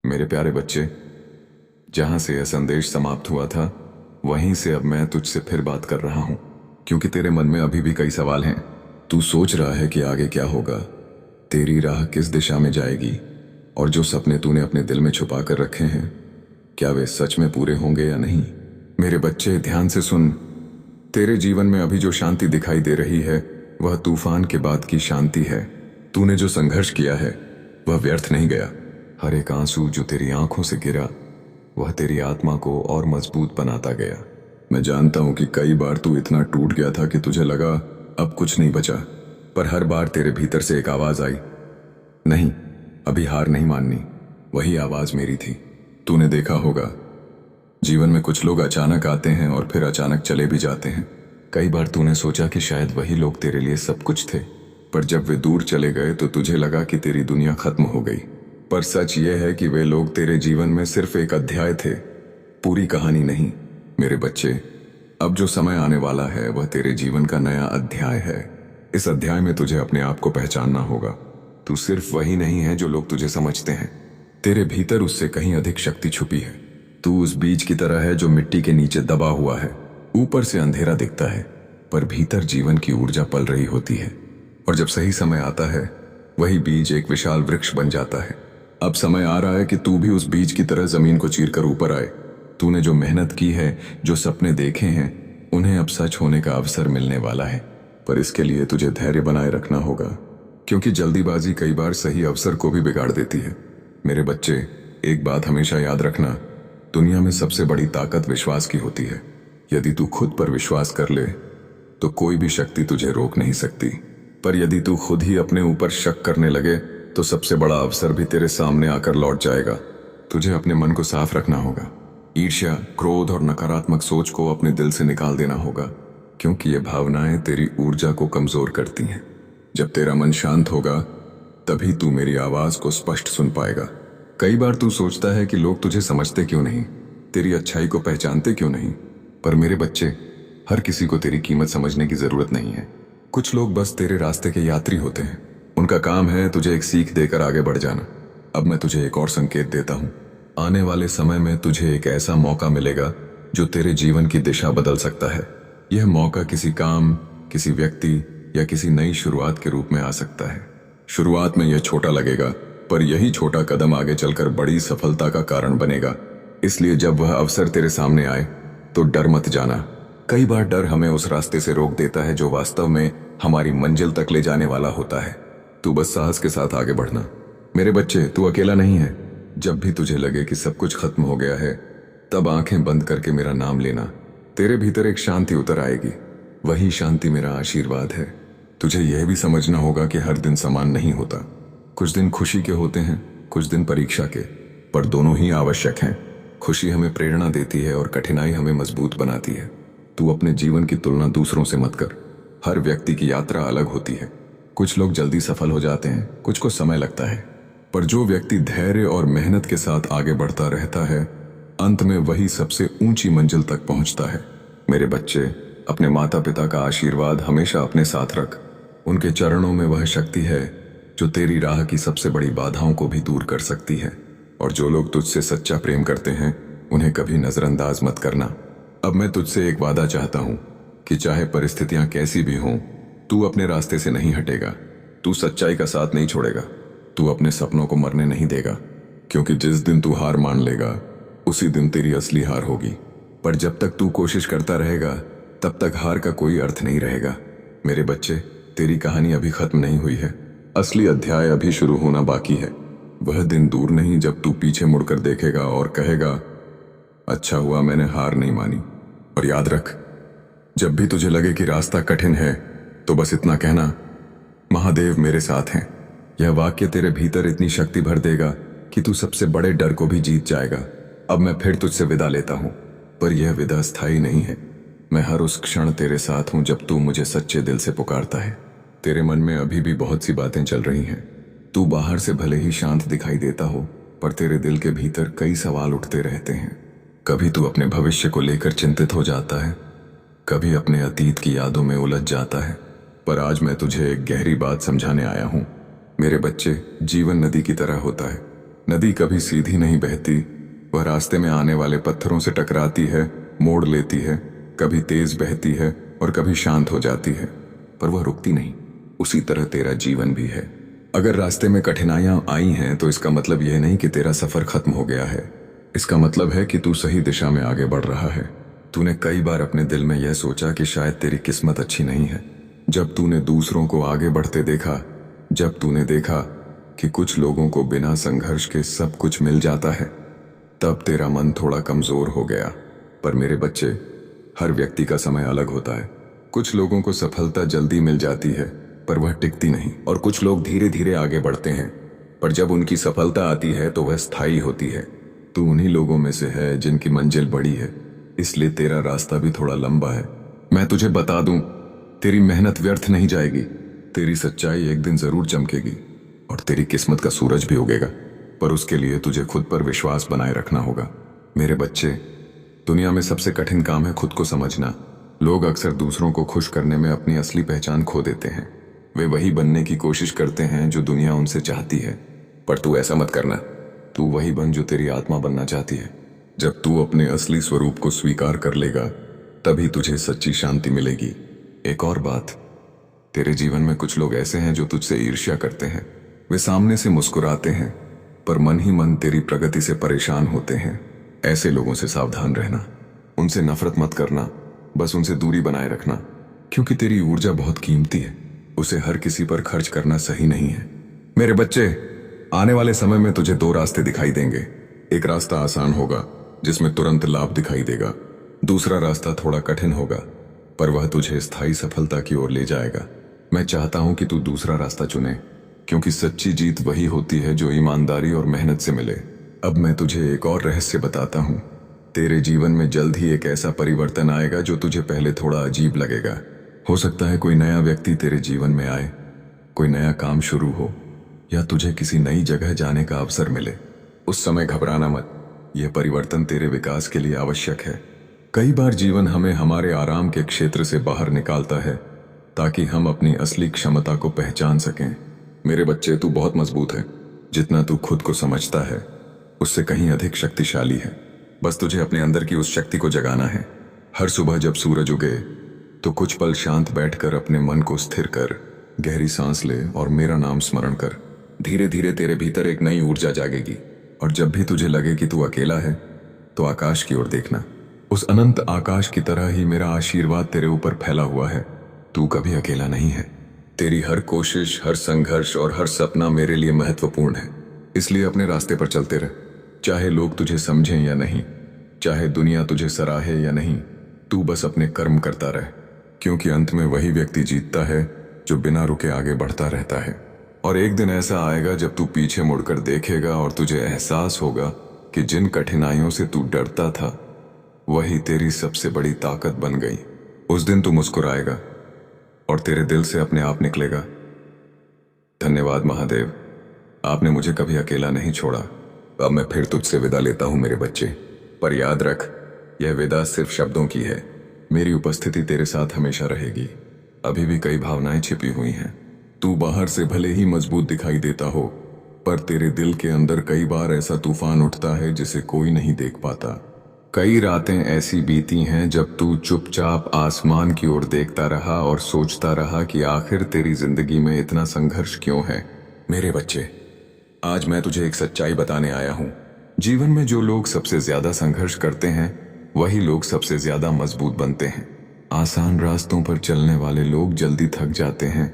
मेरे प्यारे बच्चे, जहां से यह संदेश समाप्त हुआ था वहीं से अब मैं तुझसे फिर बात कर रहा हूं, क्योंकि तेरे मन में अभी भी कई सवाल हैं। तू सोच रहा है कि आगे क्या होगा, तेरी राह किस दिशा में जाएगी, और जो सपने तूने अपने दिल में छुपा कर रखे हैं क्या वे सच में पूरे होंगे या नहीं। मेरे बच्चे, ध्यान से सुन। तेरे जीवन में अभी जो शांति दिखाई दे रही है वह तूफान के बाद की शांति है। तूने जो संघर्ष किया है वह व्यर्थ नहीं गया। हर एक आंसू जो तेरी आंखों से गिरा वह तेरी आत्मा को और मजबूत बनाता गया। मैं जानता हूं कि कई बार तू इतना टूट गया था कि तुझे लगा अब कुछ नहीं बचा, पर हर बार तेरे भीतर से एक आवाज आई, नहीं, अभी हार नहीं माननी। वही आवाज मेरी थी। तूने देखा होगा, जीवन में कुछ लोग अचानक आते हैं और फिर अचानक चले भी जाते हैं। कई बार तूने सोचा कि शायद वही लोग तेरे लिए सब कुछ थे, पर जब वे दूर चले गए तो तुझे लगा कि तेरी दुनिया खत्म हो गई। पर सच यह है कि वे लोग तेरे जीवन में सिर्फ एक अध्याय थे, पूरी कहानी नहीं। मेरे बच्चे, अब जो समय आने वाला है वह तेरे जीवन का नया अध्याय है। इस अध्याय में तुझे अपने आप को पहचानना होगा। तू सिर्फ वही नहीं है जो लोग तुझे समझते हैं। तेरे भीतर उससे कहीं अधिक शक्ति छुपी है। तू उस बीज की तरह है जो मिट्टी के नीचे दबा हुआ है। ऊपर से अंधेरा दिखता है, पर भीतर जीवन की ऊर्जा पल रही होती है। और जब सही समय आता है वही बीज एक विशाल वृक्ष बन जाता है। अब समय आ रहा है कि तू भी उस बीज की तरह जमीन को चीरकर ऊपर आए। तूने जो मेहनत की है, जो सपने देखे हैं, उन्हें अब सच होने का अवसर मिलने वाला है। पर इसके लिए तुझे धैर्य बनाए रखना होगा, क्योंकि जल्दीबाजी कई बार सही अवसर को भी बिगाड़ देती है। मेरे बच्चे, एक बात हमेशा याद रखना, दुनिया में सबसे बड़ी ताकत विश्वास की होती है। यदि तू खुद पर विश्वास कर ले तो कोई भी शक्ति तुझे रोक नहीं सकती। पर यदि तू खुद ही अपने ऊपर शक करने लगे तो सबसे बड़ा अवसर भी तेरे सामने आकर लौट जाएगा। तुझे अपने मन को साफ रखना होगा। ईर्ष्या, क्रोध और नकारात्मक सोच को अपने दिल से निकाल देना होगा, क्योंकि ये भावनाएं तेरी ऊर्जा को कमजोर करती हैं। जब तेरा मन शांत होगा तभी तू मेरी आवाज को स्पष्ट सुन पाएगा। कई बार तू सोचता है कि लोग तुझे समझते क्यों नहीं, तेरी अच्छाई को पहचानते क्यों नहीं। पर मेरे बच्चे, हर किसी को तेरी कीमत समझने की जरूरत नहीं है। कुछ लोग बस तेरे रास्ते के यात्री होते हैं। उनका काम है तुझे एक सीख देकर आगे बढ़ जाना। अब मैं तुझे एक और संकेत देता हूं। आने वाले समय में तुझे एक ऐसा मौका मिलेगा जो तेरे जीवन की दिशा बदल सकता है। यह मौका किसी काम, किसी व्यक्ति या किसी नई शुरुआत के रूप में आ सकता है। शुरुआत में यह छोटा लगेगा, पर यही छोटा कदम आगे चलकर बड़ी सफलता का कारण बनेगा। इसलिए जब वह अवसर तेरे सामने आए तो डर मत जाना। कई बार डर हमें उस रास्ते से रोक देता है जो वास्तव में हमारी मंजिल तक ले जाने वाला होता है। तू बस साहस के साथ आगे बढ़ना। मेरे बच्चे, तू अकेला नहीं है। जब भी तुझे लगे कि सब कुछ खत्म हो गया है, तब आंखें बंद करके मेरा नाम लेना। तेरे भीतर एक शांति उतर आएगी। वही शांति मेरा आशीर्वाद है। तुझे यह भी समझना होगा कि हर दिन समान नहीं होता। कुछ दिन खुशी के होते हैं, कुछ दिन परीक्षा के, पर दोनों ही आवश्यक हैं। खुशी हमें प्रेरणा देती है और कठिनाई हमें मजबूत बनाती है। तू अपने जीवन की तुलना दूसरों से मत कर। हर व्यक्ति की यात्रा अलग होती है। कुछ लोग जल्दी सफल हो जाते हैं, कुछ को समय लगता है, पर जो व्यक्ति धैर्य और मेहनत के साथ आगे बढ़ता रहता है, अंत में वही सबसे ऊंची मंजिल तक पहुंचता है। मेरे बच्चे, अपने माता पिता का आशीर्वाद हमेशा अपने साथ रख। उनके चरणों में वह शक्ति है जो तेरी राह की सबसे बड़ी बाधाओं को भी दूर कर सकती है। और जो लोग तुझसे सच्चा प्रेम करते हैं उन्हें कभी नजरअंदाज मत करना। अब मैं तुझसे एक वादा चाहता हूं कि चाहे परिस्थितियां कैसी भी हों, तू अपने रास्ते से नहीं हटेगा। तू सच्चाई का साथ नहीं छोड़ेगा। तू अपने सपनों को मरने नहीं देगा, क्योंकि जिस दिन तू हार मान लेगा उसी दिन तेरी असली हार होगी। पर जब तक तू कोशिश करता रहेगा तब तक हार का कोई अर्थ नहीं रहेगा। मेरे बच्चे, तेरी कहानी अभी खत्म नहीं हुई है। असली अध्याय अभी शुरू होना बाकी है। वह दिन दूर नहीं जब तू पीछे मुड़कर देखेगा और कहेगा, अच्छा हुआ मैंने हार नहीं मानी। और याद रख, जब भी तुझे लगे कि रास्ता कठिन है तो बस इतना कहना, महादेव मेरे साथ हैं। यह वाक्य तेरे भीतर इतनी शक्ति भर देगा कि तू सबसे बड़े डर को भी जीत जाएगा। अब मैं फिर तुझसे विदा लेता हूं, पर यह विदा स्थायी नहीं है। मैं हर उस क्षण तेरे साथ हूं जब तू मुझे सच्चे दिल से पुकारता है। तेरे मन में अभी भी बहुत सी बातें चल रही हैं। तू बाहर से भले ही शांत दिखाई देता हो, पर तेरे दिल के भीतर कई सवाल उठते रहते हैं। कभी तू अपने भविष्य को लेकर चिंतित हो जाता है, कभी अपने अतीत की यादों में उलझ जाता है। पर आज मैं तुझे एक गहरी बात समझाने आया हूं। मेरे बच्चे, जीवन नदी की तरह होता है। नदी कभी सीधी नहीं बहती, वह रास्ते में आने वाले पत्थरों से टकराती है, मोड़ लेती है, कभी तेज बहती है और कभी शांत हो जाती है, पर वह रुकती नहीं। उसी तरह तेरा जीवन भी है। अगर रास्ते में कठिनाइयां आई हैं तो इसका मतलब यह नहीं कि तेरा सफर खत्म हो गया है। इसका मतलब है कि तू सही दिशा में आगे बढ़ रहा है। तूने कई बार अपने दिल में यह सोचा कि शायद तेरी किस्मत अच्छी नहीं है। जब तूने दूसरों को आगे बढ़ते देखा, जब तूने देखा कि कुछ लोगों को बिना संघर्ष के सब कुछ मिल जाता है, तब तेरा मन थोड़ा कमजोर हो गया। पर मेरे बच्चे, हर व्यक्ति का समय अलग होता है। कुछ लोगों को सफलता जल्दी मिल जाती है पर वह टिकती नहीं, और कुछ लोग धीरे धीरे आगे बढ़ते हैं, पर जब उनकी सफलता आती है तो वह स्थायी होती है। तू उन्हीं लोगों में से है जिनकी मंजिल बड़ी है, इसलिए तेरा रास्ता भी थोड़ा लंबा है। मैं तुझे बता दूं, तेरी मेहनत व्यर्थ नहीं जाएगी। तेरी सच्चाई एक दिन जरूर चमकेगी और तेरी किस्मत का सूरज भी उगेगा, पर उसके लिए तुझे खुद पर विश्वास बनाए रखना होगा। मेरे बच्चे, दुनिया में सबसे कठिन काम है खुद को समझना। लोग अक्सर दूसरों को खुश करने में अपनी असली पहचान खो देते हैं। वे वही बनने की कोशिश करते हैं जो दुनिया उनसे चाहती है, पर तू ऐसा मत करना। तू वही बन जो तेरी आत्मा बनना चाहती है। जब तू अपने असली स्वरूप को स्वीकार कर लेगा, तभी तुझे सच्ची शांति मिलेगी। एक और बात, तेरे जीवन में कुछ लोग ऐसे हैं जो तुझसे ईर्ष्या करते हैं। वे सामने से मुस्कुराते हैं, पर मन ही मन तेरी प्रगति से परेशान होते हैं। ऐसे लोगों से सावधान रहना। उनसे नफरत मत करना, बस उनसे दूरी बनाए रखना, क्योंकि तेरी ऊर्जा बहुत कीमती है। उसे हर किसी पर खर्च करना सही नहीं है। मेरे बच्चे, आने वाले समय में तुझे दो रास्ते दिखाई देंगे। एक रास्ता आसान होगा, जिसमें तुरंत लाभ दिखाई देगा। दूसरा रास्ता थोड़ा कठिन होगा, पर वह तुझे स्थायी सफलता की ओर ले जाएगा। मैं चाहता हूं कि तू दूसरा रास्ता चुने, क्योंकि सच्ची जीत वही होती है जो ईमानदारी और मेहनत से मिले। अब मैं तुझे एक और रहस्य बताता हूं। तेरे जीवन में जल्द ही एक ऐसा परिवर्तन आएगा जो तुझे पहले थोड़ा अजीब लगेगा। हो सकता है कोई नया व्यक्ति तेरे जीवन में आए, कोई नया काम शुरू हो, या तुझे किसी नई जगह जाने का अवसर मिले। उस समय घबराना मत, यह परिवर्तन तेरे विकास के लिए आवश्यक है। कई बार जीवन हमें हमारे आराम के क्षेत्र से बाहर निकालता है, ताकि हम अपनी असली क्षमता को पहचान सकें। मेरे बच्चे, तू बहुत मजबूत है। जितना तू खुद को समझता है, उससे कहीं अधिक शक्तिशाली है। बस तुझे अपने अंदर की उस शक्ति को जगाना है। हर सुबह जब सूरज उगे तो कुछ पल शांत बैठकर अपने मन को स्थिर कर, गहरी सांस ले और मेरा नाम स्मरण कर। धीरे धीरे तेरे भीतर एक नई ऊर्जा जागेगी, और जब भी तुझे लगे कि तू अकेला है, तो आकाश की ओर देखना। उस अनंत आकाश की तरह ही मेरा आशीर्वाद तेरे ऊपर फैला हुआ है। तू कभी अकेला नहीं है। तेरी हर कोशिश, हर संघर्ष और हर सपना मेरे लिए महत्वपूर्ण है। इसलिए अपने रास्ते पर चलते रह, चाहे लोग तुझे समझें या नहीं, चाहे दुनिया तुझे सराहे या नहीं। तू बस अपने कर्म करता रह, क्योंकि अंत में वही व्यक्ति जीतता है जो बिना रुके आगे बढ़ता रहता है। और एक दिन ऐसा आएगा जब तू पीछे मुड़कर देखेगा और तुझे एहसास होगा कि जिन कठिनाइयों से तू डरता था, वही तेरी सबसे बड़ी ताकत बन गई। उस दिन तू मुस्कुराएगा और तेरे दिल से अपने आप निकलेगा, धन्यवाद महादेव, आपने मुझे कभी अकेला नहीं छोड़ा। अब मैं फिर तुझसे विदा लेता हूं मेरे बच्चे, पर याद रख, यह विदा सिर्फ शब्दों की है। मेरी उपस्थिति तेरे साथ हमेशा रहेगी। अभी भी कई भावनाएं छिपी हुई हैं। तू बाहर से भले ही मजबूत दिखाई देता हो, पर तेरे दिल के अंदर कई बार ऐसा तूफान उठता है जिसे कोई नहीं देख पाता। कई रातें ऐसी बीती हैं जब तू चुपचाप आसमान की ओर देखता रहा और सोचता रहा कि आखिर तेरी जिंदगी में इतना संघर्ष क्यों है। मेरे बच्चे, आज मैं तुझे एक सच्चाई बताने आया हूं। जीवन में जो लोग सबसे ज्यादा संघर्ष करते हैं, वही लोग सबसे ज्यादा मजबूत बनते हैं। आसान रास्तों पर चलने वाले लोग जल्दी थक जाते हैं,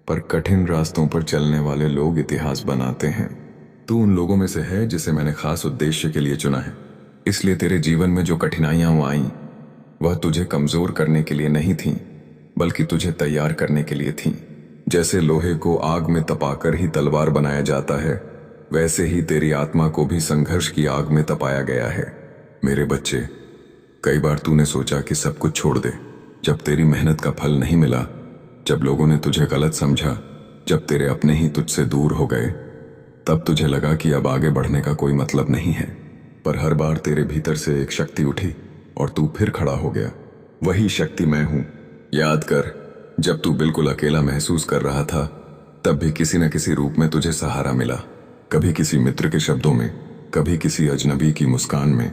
पर कठिन रास्तों पर चलने वाले लोग इतिहास बनाते हैं। तू उन लोगों में से है जिसे मैंने खास उद्देश्य के लिए चुना है। इसलिए तेरे जीवन में जो कठिनाइयां आईं, वह तुझे कमजोर करने के लिए नहीं थीं, बल्कि तुझे तैयार करने के लिए थीं। जैसे लोहे को आग में तपाकर ही तलवार बनाया जाता है, वैसे ही तेरी आत्मा को भी संघर्ष की आग में तपाया गया है। मेरे बच्चे, कई बार तूने सोचा कि सब कुछ छोड़ दे। जब तेरी मेहनत का फल नहीं मिला, जब लोगों ने तुझे गलत समझा, जब तेरे अपने ही तुझसे दूर हो गए, तब तुझे लगा कि अब आगे बढ़ने का कोई मतलब नहीं है। पर हर बार तेरे भीतर से एक शक्ति उठी और तू फिर खड़ा हो गया। वही शक्ति मैं हूं। याद कर, जब तू बिल्कुल अकेला महसूस कर रहा था, तब भी किसी न किसी रूप में तुझे सहारा मिला। कभी किसी मित्र के शब्दों में, कभी किसी अजनबी की मुस्कान में,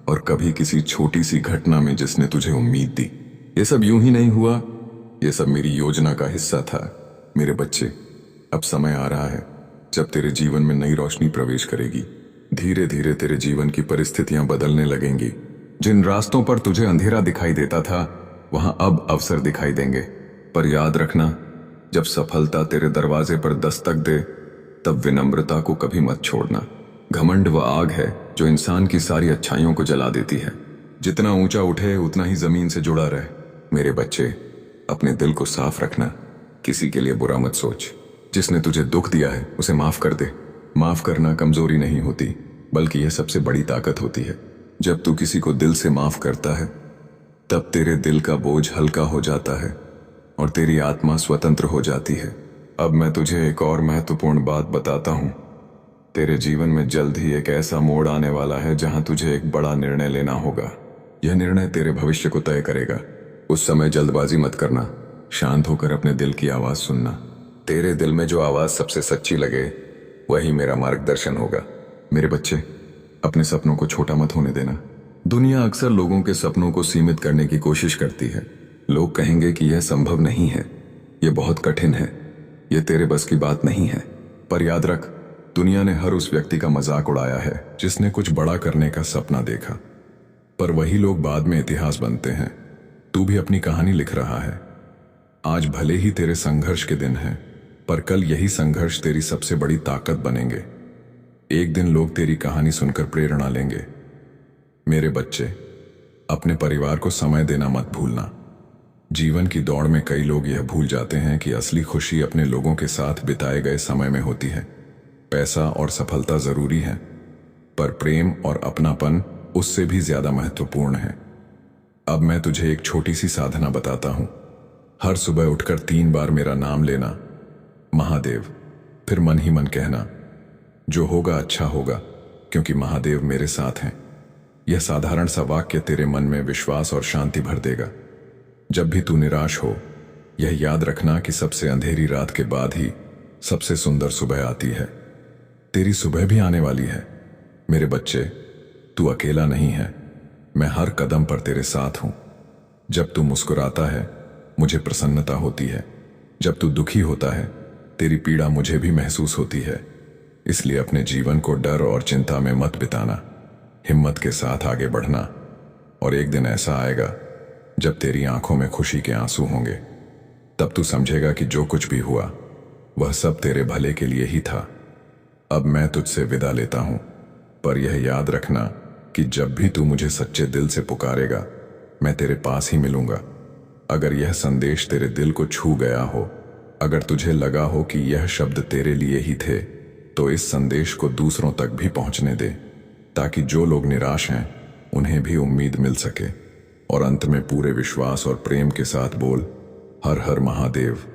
और कभी किसी छोटी सी घटना में जिसने तुझे उम्मीद दी। ये सब यूं ही नहीं हुआ, ये सब मेरी योजना का हिस्सा था। मेरे बच्चे, अब समय आ रहा है जब तेरे जीवन में नई रोशनी प्रवेश करेगी। धीरे धीरे तेरे जीवन की परिस्थितियां बदलने लगेंगी। जिन रास्तों पर तुझे अंधेरा दिखाई देता था, वहां अब अवसर दिखाई देंगे। पर याद रखना, जब सफलता तेरे दरवाजे पर दस्तक दे, तब विनम्रता को कभी मत छोड़ना। घमंड वह आग है जो इंसान की सारी अच्छाइयों को जला देती है। जितना ऊंचा उठे उतना ही जमीन से जुड़ा रहे। मेरे बच्चे, अपने दिल को साफ रखना। किसी के लिए बुरा मत सोच। जिसने तुझे दुख दिया है उसे माफ कर दे। माफ करना कमजोरी नहीं होती, बल्कि यह सबसे बड़ी ताकत होती है। जब तू किसी को दिल से माफ करता है, तब तेरे दिल का बोझ हल्का हो जाता है और तेरी आत्मा स्वतंत्र हो जाती है। अब मैं तुझे एक और महत्वपूर्ण बात बताता हूं। तेरे जीवन में जल्द ही एक ऐसा मोड़ आने वाला है जहां तुझे एक बड़ा निर्णय लेना होगा। यह निर्णय तेरे भविष्य को तय करेगा। उस समय जल्दबाजी मत करना। शांत होकर अपने दिल की आवाज सुनना। तेरे दिल में जो आवाज सबसे सच्ची लगे, वही मेरा मार्गदर्शन होगा। मेरे बच्चे, अपने सपनों को छोटा मत होने देना। दुनिया अक्सर लोगों के सपनों को सीमित करने की कोशिश करती है। लोग कहेंगे कि यह संभव नहीं है, यह बहुत कठिन है, यह तेरे बस की बात नहीं है। पर याद रख, दुनिया ने हर उस व्यक्ति का मजाक उड़ाया है जिसने कुछ बड़ा करने का सपना देखा। पर वही लोग बाद में इतिहास बनते हैं। तू भी अपनी कहानी लिख रहा है। आज भले ही तेरे संघर्ष के दिन हैं, पर कल यही संघर्ष तेरी सबसे बड़ी ताकत बनेंगे। एक दिन लोग तेरी कहानी सुनकर प्रेरणा लेंगे। मेरे बच्चे, अपने परिवार को समय देना मत भूलना। जीवन की दौड़ में कई लोग यह भूल जाते हैं कि असली खुशी अपने लोगों के साथ बिताए गए समय में होती है। पैसा और सफलता जरूरी है, पर प्रेम और अपनापन उससे भी ज्यादा महत्वपूर्ण है। अब मैं तुझे एक छोटी सी साधना बताता हूं। हर सुबह उठकर 3 बार मेरा नाम लेना, महादेव, फिर मन ही मन कहना, जो होगा अच्छा होगा, क्योंकि महादेव मेरे साथ हैं। यह साधारण सा वाक्य तेरे मन में विश्वास और शांति भर देगा। जब भी तू निराश हो, यह याद रखना कि सबसे अंधेरी रात के बाद ही सबसे सुंदर सुबह आती है। तेरी सुबह भी आने वाली है। मेरे बच्चे, तू अकेला नहीं है। मैं हर कदम पर तेरे साथ हूं। जब तू मुस्कुराता है, मुझे प्रसन्नता होती है। जब तू दुखी होता है, तेरी पीड़ा मुझे भी महसूस होती है। इसलिए अपने जीवन को डर और चिंता में मत बिताना। हिम्मत के साथ आगे बढ़ना, और एक दिन ऐसा आएगा जब तेरी आंखों में खुशी के आंसू होंगे। तब तू समझेगा कि जो कुछ भी हुआ, वह सब तेरे भले के लिए ही था। अब मैं तुझसे विदा लेता हूं, पर यह याद रखना कि जब भी तू मुझे सच्चे दिल से पुकारेगा, मैं तेरे पास ही मिलूंगा। अगर यह संदेश तेरे दिल को छू गया हो, अगर तुझे लगा हो कि यह शब्द तेरे लिए ही थे, तो इस संदेश को दूसरों तक भी पहुंचने दे, ताकि जो लोग निराश हैं उन्हें भी उम्मीद मिल सके। और अंत में पूरे विश्वास और प्रेम के साथ बोल, हर हर महादेव।